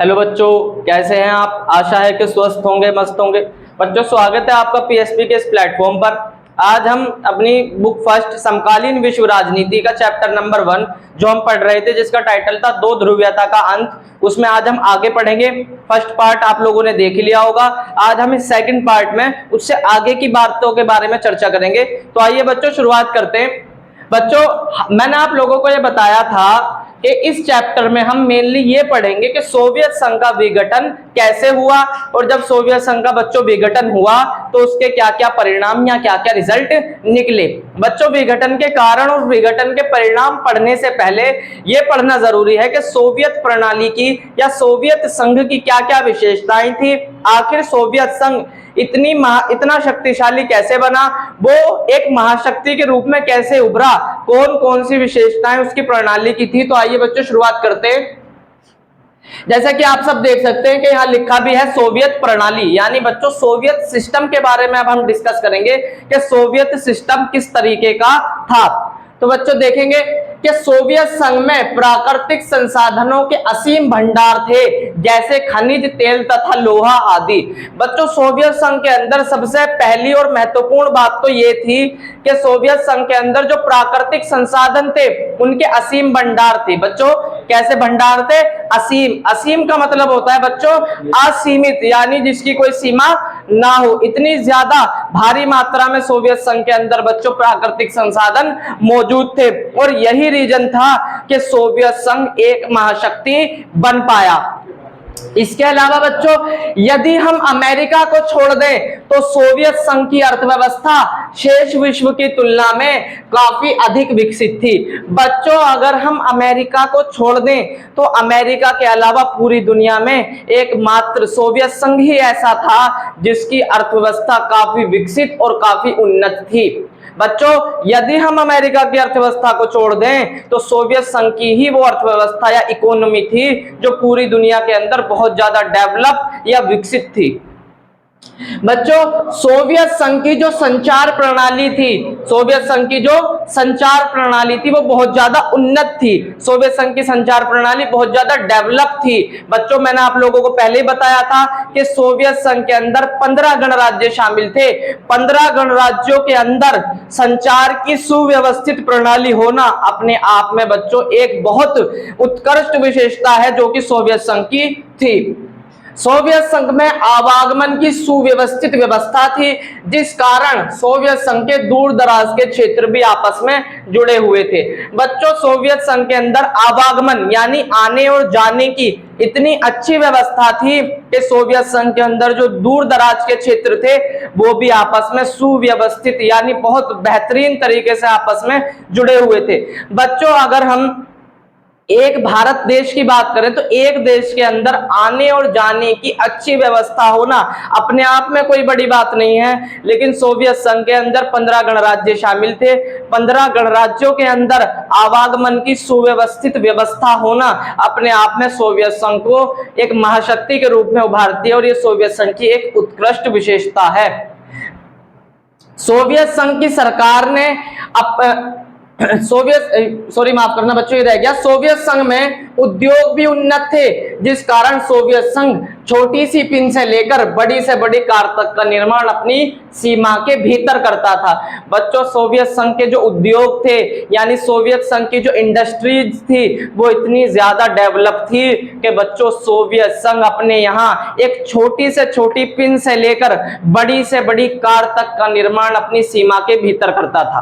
Hello बच्चों, कैसे हैं आप। आशा है कि स्वस्थ होंगे, मस्त होंगे। बच्चों, स्वागत है आपका पीएसपी के इस प्लेटफॉर्म पर। आज हम अपनी बुक फर्स्ट समकालीन विश्व राजनीति का चैप्टर नंबर 1 जो हम पढ़ रहे थे, जिसका टाइटल था दो ध्रुवीयता का अंत, उसमें आज हम आगे पढ़ेंगे। फर्स्ट पार्ट आप लोगों ने देख लिया होगा। आज हम इस सेकंड पार्ट में उससे आगे की बातों के बारे में चर्चा करेंगे। तो आइए बच्चों, शुरुआत करते हैं। बच्चों, मैंने आप लोगों को यह बताया था कि इस चैप्टर में हम मेनली ये पढ़ेंगे कि सोवियत संघ का विघटन कैसे हुआ, और जब सोवियत संघ का बच्चों विघटन हुआ तो उसके क्या क्या परिणाम या क्या क्या रिजल्ट निकले। बच्चों, विघटन के कारण और विघटन के परिणाम पढ़ने से पहले यह पढ़ना जरूरी है कि सोवियत प्रणाली की या सोवियत संघ की क्या क्या विशेषताएं थी। आखिर सोवियत संघ इतना शक्तिशाली कैसे बना, वो एक महाशक्ति के रूप में कैसे उभरा, कौन कौन सी विशेषताएं उसकी प्रणाली की थी। तो आइए बच्चों, शुरुआत करते हैं। जैसा कि आप सब देख सकते हैं कि यहाँ लिखा भी है सोवियत प्रणाली, यानी बच्चों सोवियत सिस्टम के बारे में अब हम डिस्कस करेंगे कि सोवियत सिस्टम किस तरीके का था। तो बच्चों देखेंगे कि सोवियत संघ में प्राकृतिक संसाधनों के असीम भंडार थे, जैसे खनिज तेल तथा लोहा आदि। बच्चों, सोवियत संघ के अंदर सबसे पहली और महत्वपूर्ण बात तो ये थी कि सोवियत संघ के अंदर जो प्राकृतिक संसाधन थे उनके असीम भंडार थे। बच्चों, कैसे भंडार थे? असीम। असीम का मतलब होता है बच्चों असीमित, यानी जिसकी कोई सीमा ना हो। इतनी ज्यादा भारी मात्रा में सोवियत संघ के अंदर बच्चों प्राकृतिक संसाधन मौजूद थे, और यही रीजन था कि सोवियत संघ एक महाशक्ति बन पाया। इसके अलावा बच्चों, यदि हम अमेरिका को छोड़ दें तो सोवियत संघ की अर्थव्यवस्था शेष विश्व की तुलना में काफी अधिक विकसित थी। बच्चों, अगर हम अमेरिका को छोड़ दें तो अमेरिका के अलावा पूरी दुनिया में एकमात्र सोवियत संघ ही ऐसा था जिसकी अर्थव्यवस्था काफी विकसित और काफी उन्नत थी। बच्चों, यदि हम अमेरिका की अर्थव्यवस्था को छोड़ दें तो सोवियत संघ की ही वो अर्थव्यवस्था या इकोनॉमी थी जो पूरी दुनिया के अंदर बहुत ज्यादा डेवलप या विकसित थी। बच्चों, सोवियत संघ की जो संचार प्रणाली थी, सोवियत संघ की जो संचार प्रणाली थी वो बहुत ज्यादा उन्नत थी। सोवियत संघ की संचार प्रणाली बहुत ज्यादा डेवलप थी। बच्चों, मैंने आप लोगों को पहले ही बताया था कि सोवियत संघ के अंदर 15 गणराज्य शामिल थे। 15 गणराज्यों के अंदर संचार की सुव्यवस्थित प्रणाली होना अपने आप में बच्चों एक बहुत उत्कृष्ट विशेषता है जो कि सोवियत संघ की थी। सोवियत संघ में आवागमन की सुव्यवस्थित व्यवस्था थी, जिस कारण सोवियत संघ के दूर दराज के क्षेत्र भी आपस में जुड़े हुए थे। बच्चों, सोवियत संघ के अंदर आवागमन यानी आने और जाने की इतनी अच्छी व्यवस्था थी कि सोवियत संघ के अंदर जो दूर दराज के क्षेत्र थे वो भी आपस में सुव्यवस्थित यानी बहुत बेहतरीन तरीके से आपस में जुड़े हुए थे। बच्चों, अगर हम एक भारत देश की बात करें तो एक देश के अंदर आने और जाने की अच्छी व्यवस्था होना अपने आप में कोई बड़ी बात नहीं है, लेकिन सोवियत संघ के अंदर 15 गणराज्य शामिल थे। 15 गणराज्यों के अंदर आवागमन की सुव्यवस्थित व्यवस्था होना अपने आप में सोवियत संघ को एक महाशक्ति के रूप में उभारती है, और ये सोवियत संघ की एक उत्कृष्ट विशेषता है। सोवियत संघ की सरकार ने माफ करना बच्चों, ये रह गया। सोवियत संघ में उद्योग भी उन्नत थे, जिस कारण सोवियत संघ छोटी सी पिन से लेकर बड़ी से बड़ी कार तक का निर्माण अपनी सीमा के भीतर करता था। बच्चों, सोवियत संघ के जो उद्योग थे यानी सोवियत संघ की जो इंडस्ट्रीज थी वो इतनी ज्यादा डेवलप थी कि बच्चों सोवियत संघ अपने यहाँ एक छोटी से छोटी पिन से लेकर बड़ी से बड़ी कार तक का निर्माण अपनी सीमा के भीतर करता था।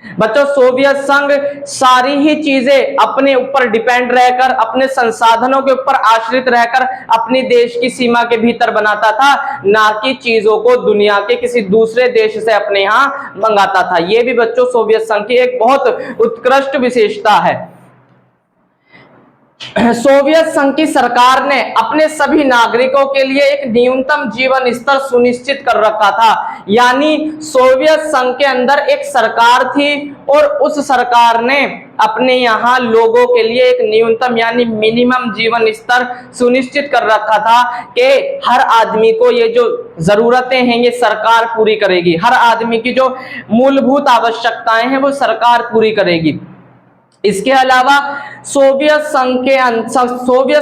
बच्चों, सोवियत संघ सारी ही चीजें अपने ऊपर डिपेंड रहकर, अपने संसाधनों के ऊपर आश्रित रहकर अपनी देश की सीमा के भीतर बनाता था, ना कि चीजों को दुनिया के किसी दूसरे देश से अपने यहाँ मंगाता था। यह भी बच्चों सोवियत संघ की एक बहुत उत्कृष्ट विशेषता है। सोवियत संघ की सरकार ने अपने सभी नागरिकों के लिए एक न्यूनतम जीवन स्तर सुनिश्चित कर रखा था, यानी सोवियत संघ के अंदर एक सरकार थी और उस सरकार ने अपने यहाँ लोगों के लिए एक न्यूनतम यानी मिनिमम जीवन स्तर सुनिश्चित कर रखा था कि हर आदमी को ये जो जरूरतें हैं ये सरकार पूरी करेगी, हर आदमी की जो मूलभूत आवश्यकताएं हैं वो सरकार पूरी करेगी। इसके अलावा सोवियत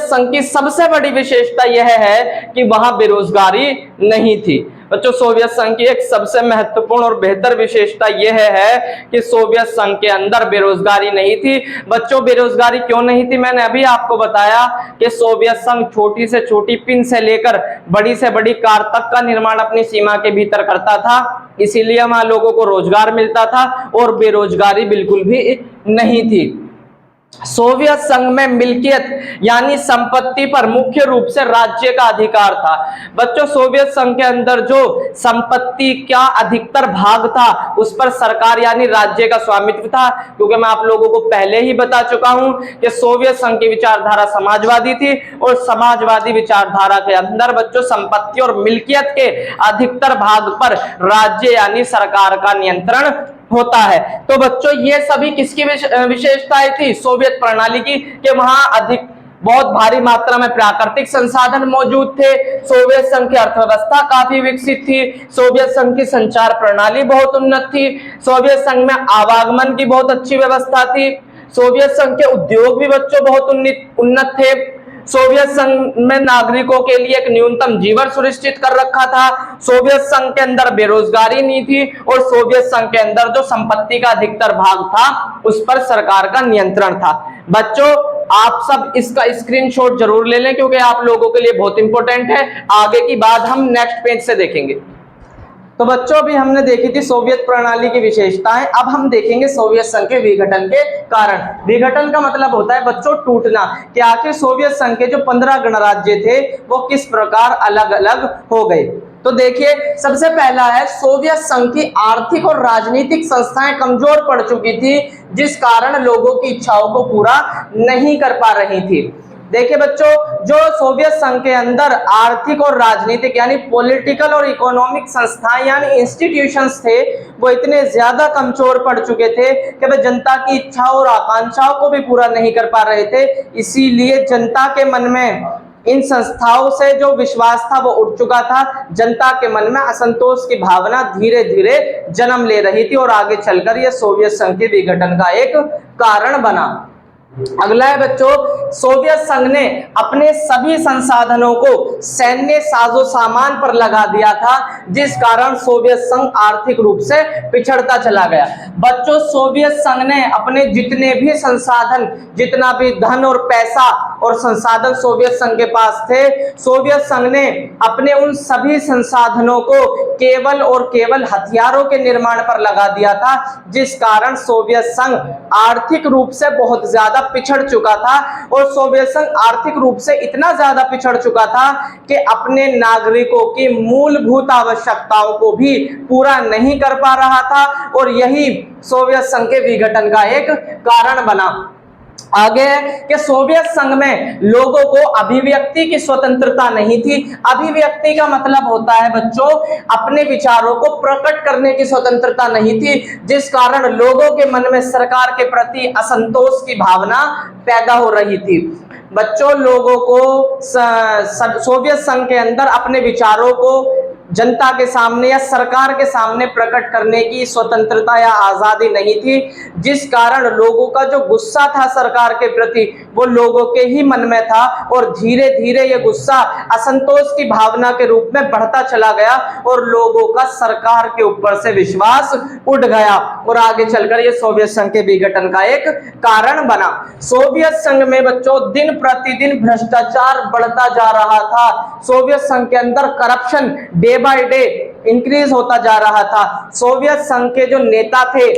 संघ की सबसे बड़ी विशेषता यह है कि वहां बेरोजगारी नहीं थी। बच्चों, सोवियत संघ की एक सबसे महत्वपूर्ण और बेहतर विशेषता यह है कि सोवियत संघ के अंदर बेरोजगारी नहीं थी। बच्चों, बेरोजगारी क्यों नहीं थी? मैंने अभी आपको बताया कि सोवियत संघ छोटी से छोटी पिन से लेकर बड़ी से बड़ी कार तक का निर्माण अपनी सीमा के भीतर करता था, इसीलिए वहां लोगों को रोजगार मिलता था और बेरोजगारी बिल्कुल भी नहीं थी। सोवियत संघ में मिल्कियत यानी संपत्ति पर मुख्य रूप से राज्य का अधिकार था। बच्चों, सोवियत संघ के अंदर जो संपत्ति का अधिकतर भाग था उस पर सरकार यानी राज्य का स्वामित्व था, क्योंकि मैं आप लोगों को पहले ही बता चुका हूं कि सोवियत संघ की विचारधारा समाजवादी थी और समाजवादी विचारधारा के अंदर बच्चों संपत्ति और मिल्कियत के अधिकतर भाग पर राज्य यानी सरकार का नियंत्रण होता है। तो बच्चों, ये सभी किसकी विशेषताएं थी? सोवियत प्रणाली की, कि वहां अधिक बहुत भारी मात्रा में प्राकृतिक संसाधन मौजूद थे। सोवियत संघ की अर्थव्यवस्था काफी विकसित थी। सोवियत संघ की संचार प्रणाली बहुत उन्नत थी। सोवियत संघ में आवागमन की बहुत अच्छी व्यवस्था थी। सोवियत संघ के उद्योग भी बच्चों बहुत उन्नत थे। सोवियत संघ में नागरिकों के लिए एक न्यूनतम जीवन सुनिश्चित कर रखा था। सोवियत संघ के अंदर बेरोजगारी नहीं थी और सोवियत संघ के अंदर जो संपत्ति का अधिकतर भाग था उस पर सरकार का नियंत्रण था। बच्चों, आप सब इसका स्क्रीनशॉट जरूर ले लें, क्योंकि आप लोगों के लिए बहुत इंपॉर्टेंट है। आगे की बात हम नेक्स्ट पेज से देखेंगे। तो बच्चों, अभी हमने देखी थी सोवियत प्रणाली की विशेषताएं, अब हम देखेंगे सोवियत संघ के विघटन के कारण। विघटन का मतलब होता है बच्चों टूटना, कि आखिर सोवियत संघ के जो 15 गणराज्य थे वो किस प्रकार अलग अलग हो गए। तो देखिए, सबसे पहला है सोवियत संघ की आर्थिक और राजनीतिक संस्थाएं कमजोर पड़ चुकी थी, जिस कारण लोगों की इच्छाओं को पूरा नहीं कर पा रही थी। देखिए बच्चों, जो सोवियत संघ के अंदर आर्थिक और राजनीतिक यानी पॉलिटिकल और इकोनॉमिक संस्थाएं यानी इंस्टीट्यूशंस थे, वो इतने ज्यादा कमजोर पड़ चुके थे कि वे जनता की इच्छाओं और आकांक्षाओं को भी पूरा नहीं कर पा रहे थे। इसीलिए जनता के मन में इन संस्थाओं से जो विश्वास था वो उठ चुका था। जनता के मन में असंतोष की भावना धीरे धीरे जन्म ले रही थी और आगे चलकर यह सोवियत संघ के विघटन का एक कारण बना। अगला है बच्चों, सोवियत संघ ने अपने सभी संसाधनों को सैन्य साजो सामान पर लगा दिया था, जिस कारण सोवियत संघ आर्थिक रूप से पिछड़ता चला गया। बच्चों, सोवियत संघ ने अपने जितने भी संसाधन, जितना भी धन और पैसा और संसाधन सोवियत संघ के पास थे, सोवियत संघ ने अपने उन सभी संसाधनों को केवल और केवल हथियारों के निर्माण पर लगा दिया था, जिस कारण सोवियत संघ आर्थिक रूप से बहुत ज्यादा पिछड़ चुका था। और सोवियत संघ आर्थिक रूप से इतना ज्यादा पिछड़ चुका था कि अपने नागरिकों की मूलभूत आवश्यकताओं को भी पूरा नहीं कर पा रहा था और यही सोवियत संघ के विघटन का एक कारण बना। आगे कि सोवियत संघ में लोगों को अभिव्यक्ति की स्वतंत्रता नहीं थी। अभिव्यक्ति का मतलब होता है बच्चों अपने विचारों को प्रकट करने की स्वतंत्रता नहीं थी, जिस कारण लोगों के मन में सरकार के प्रति असंतोष की भावना पैदा हो रही थी। बच्चों, लोगों को सोवियत संघ के अंदर अपने विचारों को जनता के सामने या सरकार के सामने प्रकट करने की स्वतंत्रता या आजादी नहीं थी, जिस कारण लोगों का जो गुस्सा था सरकार के प्रति वो लोगों के ही मन में था और धीरे धीरे ये गुस्सा असंतोष की भावना के रूप में बढ़ता चला गया और लोगों का सरकार के ऊपर से विश्वास उठ गया और आगे चलकर ये सोवियत संघ के विघटन का एक कारण बना। सोवियत संघ में बच्चों दिन प्रतिदिन भ्रष्टाचार बढ़ता जा रहा था। सोवियत संघ के अंदर corruption day by day increase होता जा रहा था। सोवियत संघ के जो नेता थे,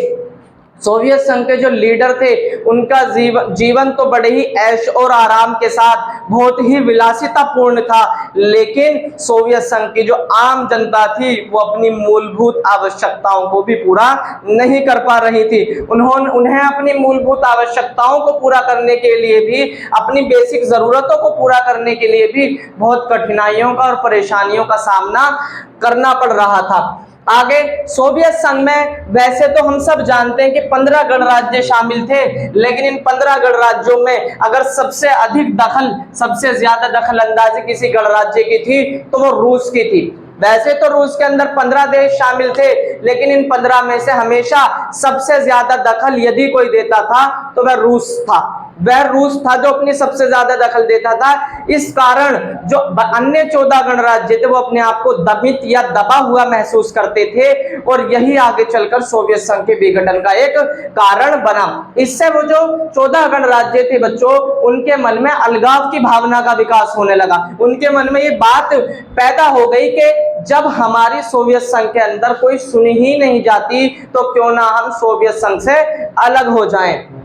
सोवियत संघ के जो लीडर थे, उनका जीवन तो बड़े ही ऐश और आराम के साथ बहुत ही विलासिता पूर्ण था, लेकिन सोवियत संघ की जो आम जनता थी वो अपनी मूलभूत आवश्यकताओं को भी पूरा नहीं कर पा रही थी। उन्हें अपनी मूलभूत आवश्यकताओं को पूरा करने के लिए भी, अपनी बेसिक जरूरतों को पूरा करने के लिए भी बहुत कठिनाइयों का और परेशानियों का सामना करना पड़ रहा था। आगे सोवियत संघ में वैसे तो हम सब जानते हैं कि 15 गणराज्य शामिल थे, लेकिन इन 15 गणराज्यों में अगर सबसे अधिक दखल, सबसे ज्यादा दखल अंदाजी किसी गणराज्य की थी तो वो रूस की थी। वैसे तो रूस के अंदर 15 देश शामिल थे, लेकिन इन 15 में से हमेशा सबसे ज्यादा दखल यदि कोई देता था तो वह रूस था। वह रूस था जो अपनी सबसे ज्यादा दखल देता था। इस कारण जो अन्य 14 गणराज्य थे वो अपने आप को दमित या दबा हुआ महसूस करते थे और यही आगे चलकर सोवियत संघ के विघटन का एक कारण बना। इससे वो जो 14 गणराज्य थे बच्चों, उनके मन में अलगाव की भावना का विकास होने लगा। उनके मन में ये बात पैदा हो गई कि जब हमारी सोवियत संघ के अंदर कोई सुनी ही नहीं जाती तो क्यों ना हम सोवियत संघ से अलग हो जाएं।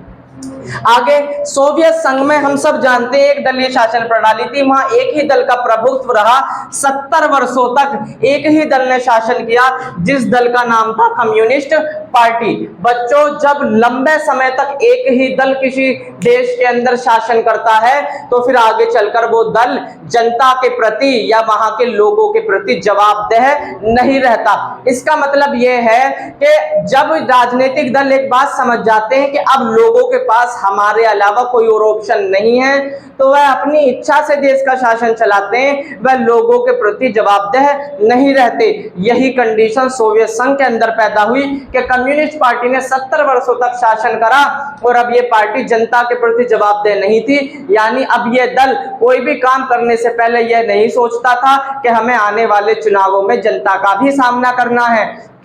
आगे सोवियत संघ में हम सब जानते हैं एक दलीय शासन प्रणाली थी। वहां एक ही दल का प्रभुत्व रहा। 70 वर्षों तक एक ही दल ने शासन किया, जिस दल का नाम था कम्युनिस्ट पार्टी। बच्चों, जब लंबे समय तक एक ही दल किसी देश के अंदर शासन करता है तो फिर आगे चलकर वो दल जनता के प्रति या वहां के लोगों के प्रति जवाबदेह नहीं रहता। इसका मतलब यह है कि जब राजनीतिक दल एक बात समझ जाते हैं कि अब लोगों के पास हमारे अलावा कोई और ऑप्शन नहीं है तो वह अपनी इच्छा से देश का शासन चलाते हैं, वह लोगों के प्रति जवाबदेह नहीं रहते। यही कंडीशन सोवियत संघ के अंदर पैदा हुई कि कम्युनिस्ट पार्टी ने 70 वर्षों तक शासन करा और अब ये पार्टी जनता के प्रति जवाबदेह नहीं थी। यानी अब ये दल कोई भी काम करने से पहले यह नहीं सोचता था कि हमें आने वाले चुनावों में जनता का भी सामना करना है,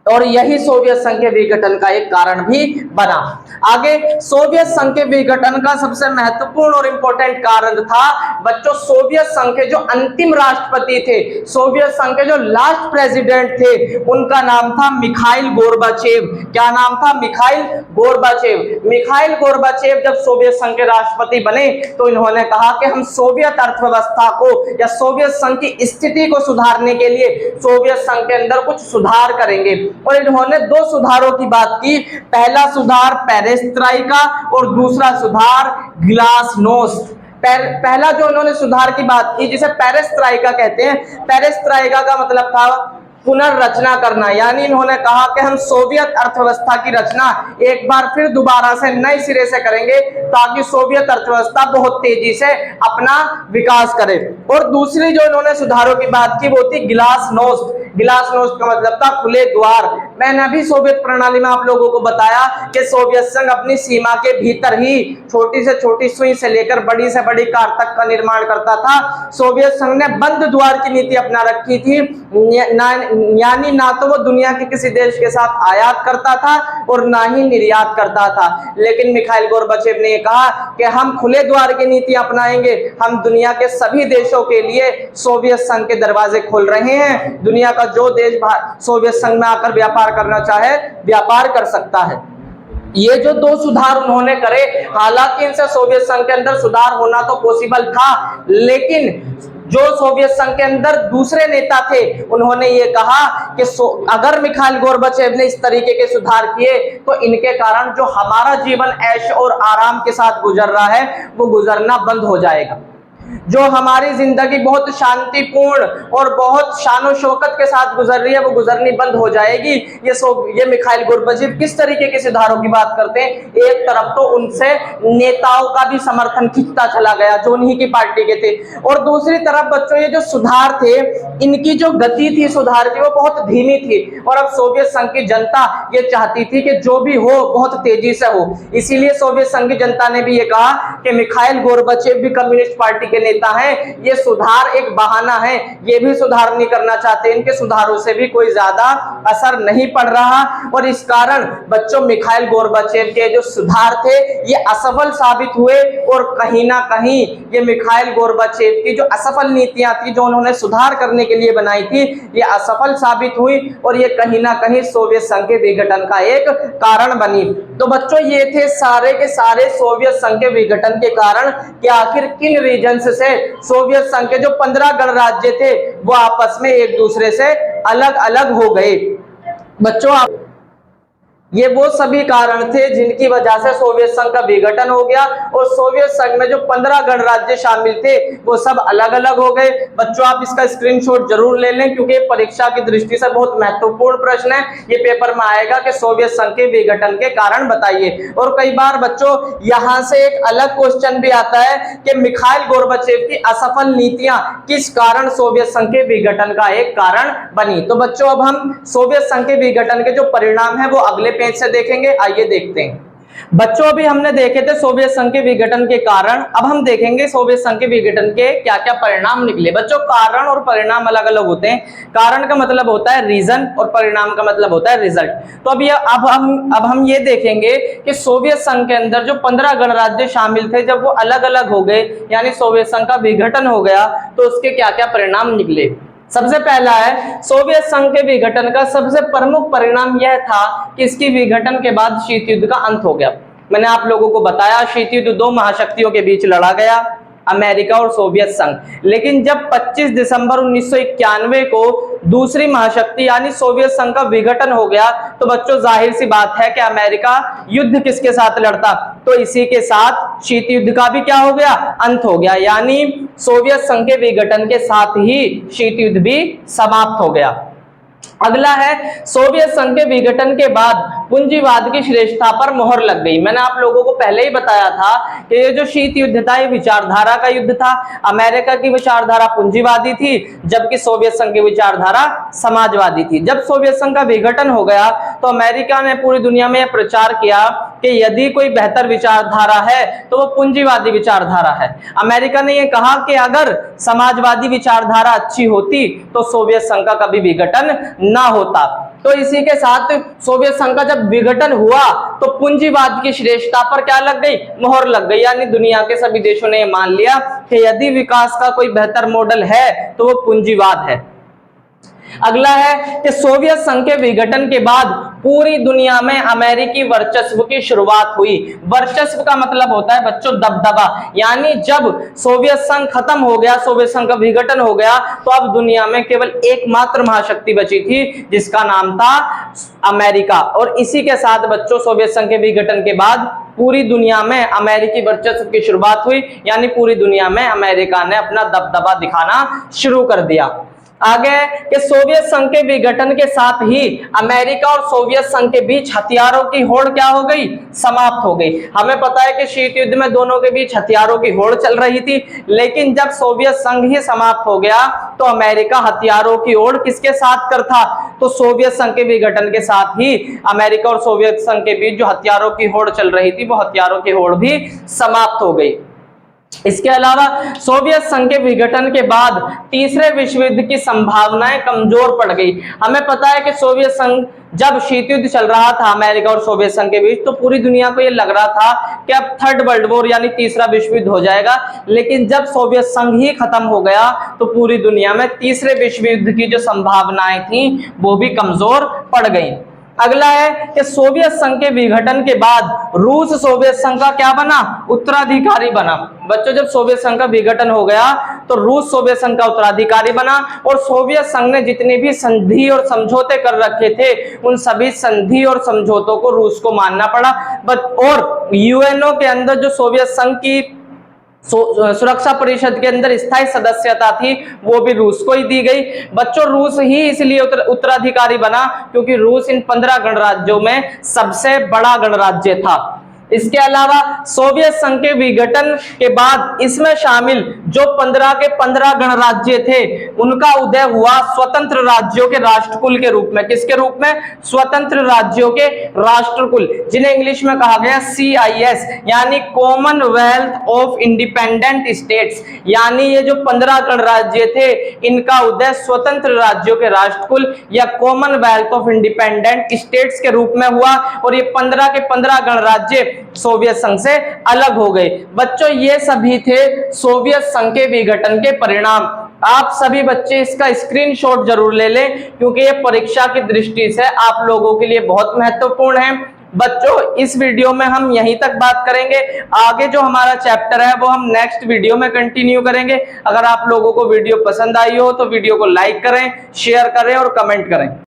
और यही सोवियत संघ के विघटन का एक कारण भी बना। आगे सोवियत संघ के विघटन का सबसे महत्वपूर्ण और इंपॉर्टेंट कारण था बच्चों, सोवियत संघ के जो अंतिम राष्ट्रपति थे, सोवियत संघ के जो लास्ट प्रेसिडेंट थे, उनका नाम था मिखाइल गोर्बाचेव। क्या नाम था? Mikhail Gorbachev. मिखाइल गोर्बाचेव जब सोवियत संघ के राष्ट्रपति बने तो इन्होंने कहा कि हम सोवियत अर्थव्यवस्था को या सोवियत संघ की स्थिति को सुधारने के लिए सोवियत संघ के अंदर कुछ सुधार करेंगे। और इन्होंने 2 सुधारों की बात की। पहला सुधार पेरेस्ट्राइका और दूसरा सुधार ग्लासनोस्ट। पहला जो उन्होंने सुधार की बात की जिसे पेरेस्ट्राइका कहते हैं, पेरेस्ट्राइका का मतलब था पुनर्रचना करना। यानी इन्होंने कहा कि हम सोवियत अर्थव्यवस्था की रचना एक बार फिर दोबारा से नए सिरे से करेंगे ताकि सोवियत अर्थव्यवस्था बहुत तेजी से अपना विकास करे। और दूसरी जो इन्होंने सुधारों की बात की वो थी ग्लासनोस्ट। ग्लासनोस्ट का मतलब था खुले द्वार। मैंने अभी सोवियत प्रणाली में आप लोगों को बताया कि सोवियत संघ अपनी सीमा के भीतर ही छोटी से छोटी सुई से लेकर बड़ी से बड़ी कार तक का निर्माण करता था। सोवियत संघ ने बंद द्वार की नीति अपना रखी थी, यानी ना तो वो दुनिया के किसी देश के साथ आयात करता था और ना ही निर्यात करता था। लेकिन मिखाइल गोर्बाचेव ने कहा कि हम खुले द्वार की नीति अपनाएंगे, हम दुनिया के सभी देशों के लिए सोवियत संघ के दरवाजे खोल रहे हैं। दुनिया का जो देश सोवियत संघ में आकर व्यापार करना चाहे व्यापार कर सकता है। ये जो 2 सुधार उन्होंने करे, हालांकि इनसे सोवियत संघ के अंदर सुधार होना तो पॉसिबल था, लेकिन जो सोवियत संघ के अंदर दूसरे नेता थे उन्होंने ये कहा कि अगर मिखाइल गोर्बाचेव ने इस तरीके के सुधार किए तो इनके कारण जो हमारा जीवन ऐश और आराम के साथ गुजर रहा है वो गुजरना बंद हो जाएगा। जो हमारी जिंदगी बहुत शांतिपूर्ण और बहुत शानो शौकत के साथ गुजर रही है वो गुजरनी बंद हो जाएगी। ये मिखाइल गोर्बाचेव किस तरीके के सुधारों की बात करते हैं? एक तरफ तो उनसे नेताओं का भी समर्थन खिंचता चला गया जो उन्हीं की पार्टी के थे, और दूसरी तरफ बच्चों ये जो सुधार थे इनकी जो गति थी सुधार की वो बहुत धीमी थी, और अब सोवियत संघ की जनता ये चाहती थी कि जो भी हो बहुत तेजी से हो। इसीलिए सोवियत संघ की जनता ने भी ये कहा कि मिखाइल गोर्बाचेव भी कम्युनिस्ट पार्टी के नेता है, ये सुधार एक बहाना है, ये भी सुधार नहीं करना चाहते, इनके सुधारों से भी कोई ज्यादा असर नहीं पड़ रहा। और इस कारण बच्चों मिखाइल गोर्बाचेव के जो सुधार थे ये असफल साबित हुए, और कहीं ना कहीं ये मिखाइल गोर्बाचेव की जो असफल नीतियां थी जो उन्होंने सुधार करने के लिए बनाई थी ये असफल साबित हुई, और ये कहीं ना कहीं सोवियत संघ के विघटन का एक कारण बनी। तो बच्चों ये थे सारे के सारे सोवियत संघ के विघटन के कारण कि आखिर किन रीजन से सोवियत संघ के जो 15 गणराज्य थे वो आपस में एक दूसरे से अलग अलग हो गए। बच्चों ये वो सभी कारण थे जिनकी वजह से सोवियत संघ का विघटन हो गया और सोवियत संघ में जो 15 गणराज्य शामिल थे वो सब अलग अलग हो गए। बच्चों आप इसका स्क्रीनशॉट जरूर ले लें क्योंकि परीक्षा की दृष्टि से बहुत महत्वपूर्ण प्रश्न है। ये पेपर में आएगा कि सोवियत संघ के विघटन के कारण बताइए। और कई बार बच्चों यहां से एक अलग क्वेश्चन भी आता है कि मिखाइल गोर्बाचेव की असफल नीतियां किस कारण सोवियत संघ के विघटन का एक कारण बनी। तो बच्चों अब हम सोवियत संघ के विघटन के जो परिणाम है वो अगले पेज से देखेंगे। आइए देखते हैं। बच्चों अभी हमने देखे थे सोवियत संघ के विघटन के कारण, अब हम देखेंगे सोवियत संघ के विघटन के क्या क्या परिणाम निकले। बच्चों कारण और परिणाम अलग अलग होते हैं। कारण का मतलब होता है रीजन और परिणाम का मतलब होता है रिजल्ट। तो अब हम ये देखेंगे कि सोवियत संघ के अंदर जो 15 गणराज्य शामिल थे जब वो अलग अलग हो गए यानी सोवियत संघ का विघटन हो गया तो उसके क्या क्या परिणाम निकले। सबसे पहला है सोवियत संघ के विघटन का सबसे प्रमुख परिणाम यह था कि इसकी विघटन के बाद शीत युद्ध का अंत हो गया। मैंने आप लोगों को बताया शीत युद्ध दो महाशक्तियों के बीच लड़ा गया, अमेरिका और सोवियत संघ। लेकिन जब 25 दिसंबर 1991 को दूसरी महाशक्ति यानी सोवियत संघ का विघटन हो गया तो बच्चों जाहिर सी बात है कि अमेरिका युद्ध किसके साथ लड़ता, तो इसी के साथ शीत युद्ध का भी क्या हो गया, अंत हो गया। यानी सोवियत संघ के विघटन के साथ ही शीत युद्ध भी समाप्त हो गया। अगला है सोवियत संघ के विघटन के बाद पूंजीवाद की श्रेष्ठता पर मोहर लग गई। मैंने आप लोगों को पहले ही बताया था कि ये जो शीत युद्ध था ये विचारधारा का युद्ध था। अमेरिका की विचारधारा पूंजीवादी थी जबकि सोवियत संघ की विचारधारा समाजवादी थी। जब सोवियत संघ का विघटन हो गया तो अमेरिका ने पूरी दुनिया में प्रचार किया कि यदि कोई बेहतर विचारधारा है तो वो पूंजीवादी विचारधारा है। अमेरिका ने यह कहा कि अगर समाजवादी विचारधारा अच्छी होती तो सोवियत संघ का कभी विघटन ना होता। तो इसी के साथ सोवियत संघ का जब विघटन हुआ तो पूंजीवाद की श्रेष्ठता पर क्या लग गई, मोहर लग गई। यानी दुनिया के सभी देशों ने मान लिया कि यदि विकास का कोई बेहतर मॉडल है तो वो पूंजीवाद है। अगला है कि सोवियत संघ के विघटन के बाद पूरी दुनिया में अमेरिकी वर्चस्व की शुरुआत हुई। वर्चस्व का मतलब होता है बच्चों दबदबा। यानी जब सोवियत संघ खत्म हो गया, सोवियत संघ का विघटन हो गया तो अब दुनिया में केवल एकमात्र महाशक्ति बची थी जिसका नाम था अमेरिका। और इसी के साथ बच्चों सोवियत संघ के विघटन के बाद पूरी दुनिया में अमेरिकी वर्चस्व की शुरुआत हुई। यानी पूरी दुनिया में अमेरिका ने अपना दबदबा दिखाना शुरू कर दिया। आगे कि सोवियत संघ के विघटन के साथ ही अमेरिका और सोवियत संघ के बीच हथियारों की होड़ क्या हो गई, समाप्त हो गई। हमें पता है कि शीत युद्ध में दोनों के बीच हथियारों की होड़ चल रही थी, लेकिन जब सोवियत संघ ही समाप्त हो गया तो अमेरिका हथियारों की होड़ किसके साथ कर था, तो सोवियत संघ के विघटन के साथ ही अमेरिका और सोवियत संघ के बीच जो हथियारों की होड़ चल रही थी वो हथियारों की होड़ भी समाप्त हो गई। इसके अलावा सोवियत संघ के विघटन के बाद तीसरे विश्व युद्ध की संभावनाएं कमजोर पड़ गई। हमें पता है कि सोवियत संघ जब शीत युद्ध चल रहा था अमेरिका और सोवियत संघ के बीच तो पूरी दुनिया को यह लग रहा था कि अब थर्ड वर्ल्ड वॉर यानी तीसरा विश्व युद्ध हो जाएगा। लेकिन जब सोवियत संघ ही खत्म हो गया तो पूरी दुनिया में तीसरे विश्व युद्ध की जो संभावनाएं थी वो भी कमजोर पड़ गई। अगला है कि सोवियत संघ के विघटन के बाद रूस सोवियत संघ का क्या बना, उत्तराधिकारी बना। बच्चों जब सोवियत संघ का विघटन हो गया तो रूस सोवियत संघ का उत्तराधिकारी बना और सोवियत संघ ने जितने भी संधि और समझौते कर रखे थे उन सभी संधि और समझौतों को रूस को मानना पड़ा। और यूएनओ के अंदर जो सोवियत संघ की सुरक्षा परिषद के अंदर स्थायी सदस्यता थी वो भी रूस को ही दी गई। बच्चों रूस ही इसलिए उत्तराधिकारी बना क्योंकि रूस इन 15 गणराज्यों में सबसे बड़ा गणराज्य था। इसके अलावा सोवियत संघ के विघटन के बाद इसमें शामिल जो 15 के 15 गणराज्य थे उनका उदय हुआ स्वतंत्र राज्यों के राष्ट्रकुल के रूप में। किसके रूप में, स्वतंत्र राज्यों के राष्ट्रकुल, जिन्हें इंग्लिश में कहा गया CIS यानी कॉमनवेल्थ ऑफ इंडिपेंडेंट स्टेट्स। यानी ये जो 15 गणराज्य थे इनका उदय स्वतंत्र राज्यों के राष्ट्रकुल या कॉमनवेल्थ ऑफ इंडिपेंडेंट स्टेट्स के रूप में हुआ और ये 15 के 15 गणराज्य सोवियत संघ से अलग हो गए। बच्चों ये सभी थे सोवियत संघ के विघटन के परिणाम। आप सभी बच्चे इसका स्क्रीनशॉट जरूर ले लें क्योंकि ये परीक्षा की दृष्टि से आप लोगों के लिए बहुत महत्वपूर्ण है। बच्चों इस वीडियो में हम यहीं तक बात करेंगे, आगे जो हमारा चैप्टर है वो हम नेक्स्ट वीडियो में कंटिन्यू करेंगे। अगर आप लोगों को वीडियो पसंद आई हो तो वीडियो को लाइक करें, शेयर करें और कमेंट करें।